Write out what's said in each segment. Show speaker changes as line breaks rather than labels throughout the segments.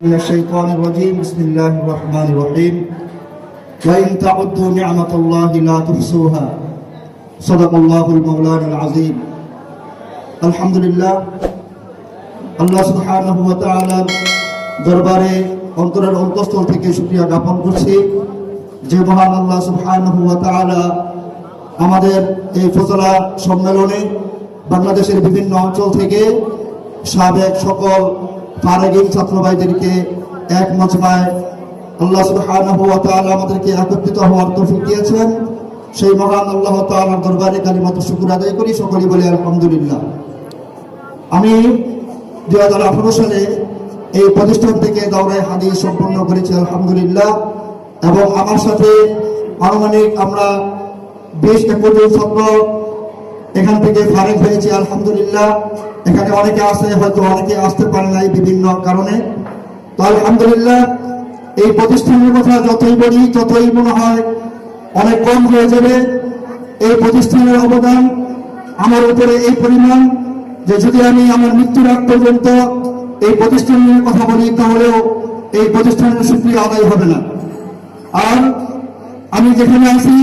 من الشيطان الرجيم بسم الله الرحمن الرحيم وإن تعدوا نعمة الله لا تحصوها صدق الله المولانا العظيم الحمد لله আল্লাহ সুবহানাহু ওয়া তাআলা দরবারে অন্তরের অন্তঃস্থল থেকে শুকরিয়া জ্ঞাপন করছি যে মহান আল্লাহ সুবহানাহু ওয়া তাআলা আমাদের এই ফজলা সম্মেলনে বাংলাদেশের বিভিন্ন অঞ্চল থেকে সাবেক সকল ফারাগীন ছাত্র ভাইদেরকে এক মজমায় আল্লাহ সুবহানাহু ওয়া তাআলা আমাদেরকে একত্রিত হওয়ার তৌফিক দিয়েছেন। সেই মহান আল্লাহ তাআলার দরবারে কালিমাত শুকর আদায় করি, সকলেই বলি আলহামদুলিল্লাহ। আমি 2018 সালে এই প্রতিষ্ঠান থেকে দাওরায়ে হাদিস সম্পন্ন করেছি আলহামদুলিল্লাহ, এবং আমার সাথে আনুমানিক আমরা 20-21 জন ছাত্র এখান থেকে ফারেক হয়েছি আলহামদুলিল্লাহ। এখানে অনেকে আসে, হয়তো অনেকে আসতে পারে নাই বিভিন্ন কারণে। তো আলহামদুলিল্লাহ এই প্রতিষ্ঠানের কথা যতই বলি ততই মনে হয় অনেক কম হয়ে যাবে। এই প্রতিষ্ঠানের অবদান আমার উপরে এই পরিমাণ যে যদি আমি আমার মৃত্যুর আগ পর্যন্ত এই প্রতিষ্ঠানের কথা বলি তাহলেও এই প্রতিষ্ঠানের শুকরিয়া আদায় হবে না। আর আমি যেখানে আছি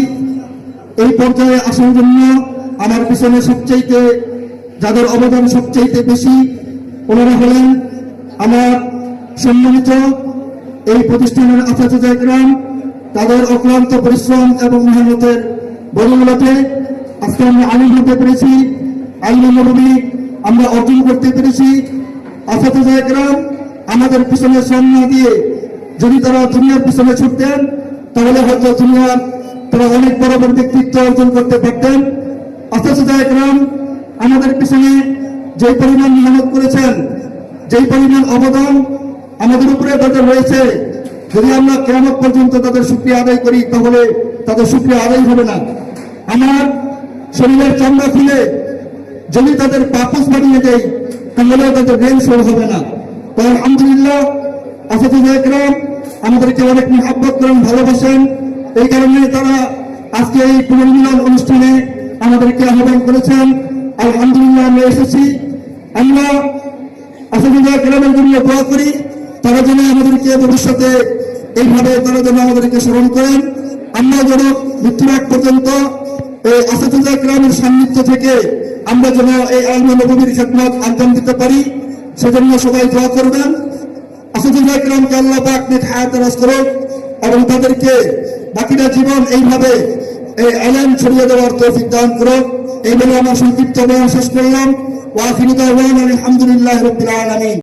এই পর্যায়ে আসার জন্য আমার পিছনে সবচাইতে যাদের অবদান সবচাইতে বেশি ওনারা হলেন আমার সম্মানিত এই প্রতিষ্ঠানের আচার্য গ্রাম। তাদের অক্লান্ত পরিশ্রম এবং মেহনতের বদৌলতে আজকে আমরা আলিম হতে পেরেছি, আলিম নবী আমরা অর্জন করতে পেরেছি। আচার্য গ্রাম আমাদের পিছনে শ্রম না দিয়ে যদি তারা দুনিয়ার পিছনে ছুটতেন তাহলে হয়তো দুনিয়ার তারা অনেক বড় বড় ব্যক্তিত্ব অর্জন করতে পারতেন। আচার্য গ্রাম আমাদের পিছনে যে পরিমাণ মেহনত করেছেন, যেই পরিমাণ অবদান আমাদের উপরে তাদের রয়েছে, যদি আমরা কিয়ামত পর্যন্ত তাদের শুকরিয়া আদায় করি তাহলে তাদের শুকরিয়া আদায় হবে না। আমার শরীরের চামড়া খুলে যদি তাদের পাপস বানিয়ে দেয় তাহলে তাদের রেল শুরু হবে না। তো আলহামদুলিল্লাহ আচার্য গ্রাম আমাদেরকে অনেক মহব্বত করেন, ভালোবাসেন। এই কারণে তারা আজকে এই পুনর্মিলন অনুষ্ঠানে আমাদেরকে আহ্বান করেছেন। আলহামদুলিল্লাহ আমরা এসেছি। আমরা আচার্য গ্রামের জন্য দোয়া করি, তারা যেন আমাদেরকে ভবিষ্যতে এইভাবে তারা যেন আমাদেরকে স্মরণ করেন। আমরা যেন মৃত্যুর আগ পর্যন্ত এই আচার্য গ্রামের সান্নিধ্য থেকে আমরা যেন এই আলিম নবীর খেদমত আঞ্জাম দিতে পারি, সেজন্য সবাই দোয়া করবেন। আচার্য গ্রামকে আল্লাহ পাক নেক হায়াত দারাজ করুন এবং তাদেরকে বাকিটা জীবন এইভাবে এই ইলম ছড়িয়ে দেওয়ার তৌফিক দান করুন। এই বলে আমার সংক্ষিপ্ত বয়ান শেষ করলাম। ওয়া আখিরু দাওয়ানা আলহামদুলিল্লাহি রাব্বিল আলামিন।